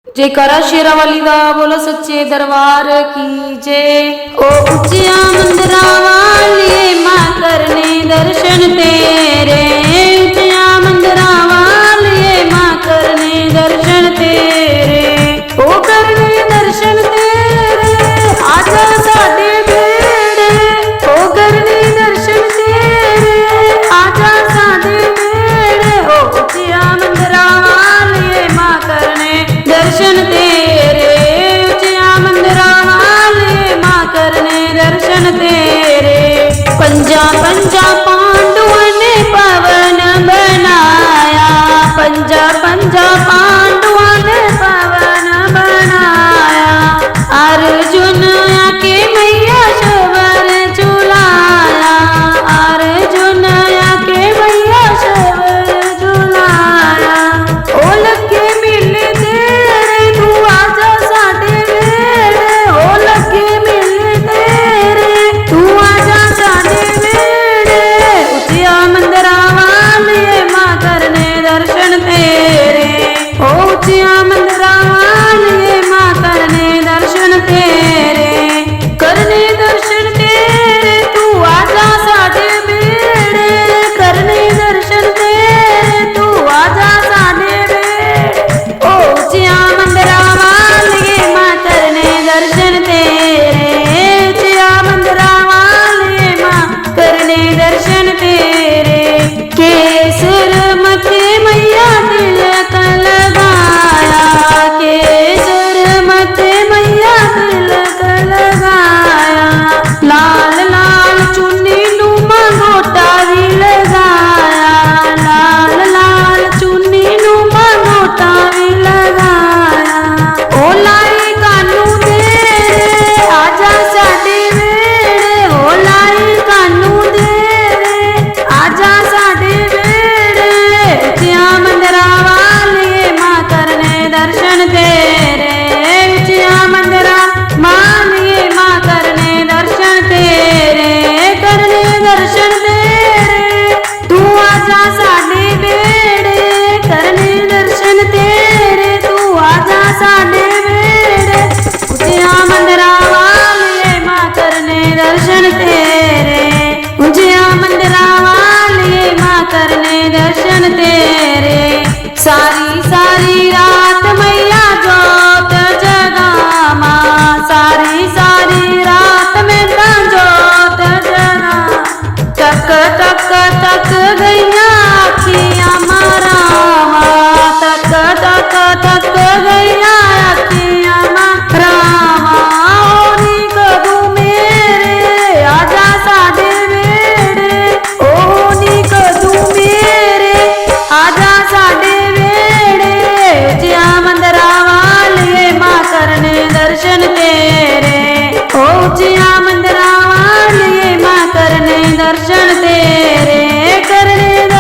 जयकारा शेरा वाली दा बोलो सच्चे दरबार की जय। ओ ऊंचिया मंदिरा वाली मां करने दर्शन तेरे, ऊंचिया मंदिरा वाली मां करने दर्शन तेरे, ओ करने दर्शन तेरे आजा साडे बेड़े, ओ करने दर्शन तेरे आजा साडे बेड़े, ओ ऊंचिया मंदिरा वाली मां करने दर्शन तेरे, ऊंचिया मंदिरा वाले मां करने दर्शन तेरे। पंजा पंजा पांडुओं ने पवन बनाया, पंजा पंजा पांडुओं ने पवन बनाया, अर्जुन आके मैया शबर झुलाया, अर्जुन आके मैया शबर झुलाया, ओ लगे मिले तेरे तू आजा साडे वेड़े, ओ लगे मिले तेरे तू आजा साडे वेड़े, ऊंचिया मंदिरा वाले मां करने दर्शन तेरे, ओ ऊंचिया मंदिरा वाले मां करने दर्शन तेरे, करने दर्शन तेरे तू आजा साडे वेड़े, करने दर्शन तेरे तू आजा साडे वेड़े, ओ ऊंचिया मंदिरा वाले मां करने दर्शन तेरे, ऊंचिया मंदिरा वाले मां करने दर्शन तेरे। केसर मथे मैया तिलक लगाया, केसर मथे मैया तिलक लगाया, लाल लाल चुन्नी नू मंगोटा भी लगाया, लाल लाल चुन्नी नू मंगोटा भी लगाया, ओ लाई कानू तेरे आजा साडे वेड़े, ओ लाई कानू तेरे आजा साडे वेड़े, ऊंचिया मंदिरा वाले मां करने दर्शन तेरे, ऊंचिया मंदिरा वाले मां करने दर्शन तेरे, करने दर्शन तेरे तू आजा साडे वेड़े, करने दर्शन तेरे तू आजा साडे वेड़े, ऊंचिया मंदिरा वाले मां करने दर्शन तेरे, ऊंचिया मंदिरा वाले मां करने दर्शन तेरे। सारी सारी रात मैया जोत जगामा, सारी सारी रात में ता जोत जगा, तक तक तक गईया अखियां मारावा, तक तक तक गईया अखियां मारावा, ओ नी कदू मेरे आजा साडे वेड़े, ओ नी कदू मेरे आजा साडे वेड़े, ऊंचिया मंदिरा वाले मां करने दर्शन तेरे, ओ ऊंचिया मंदिरा वाले मां करने दर्शन तेरे।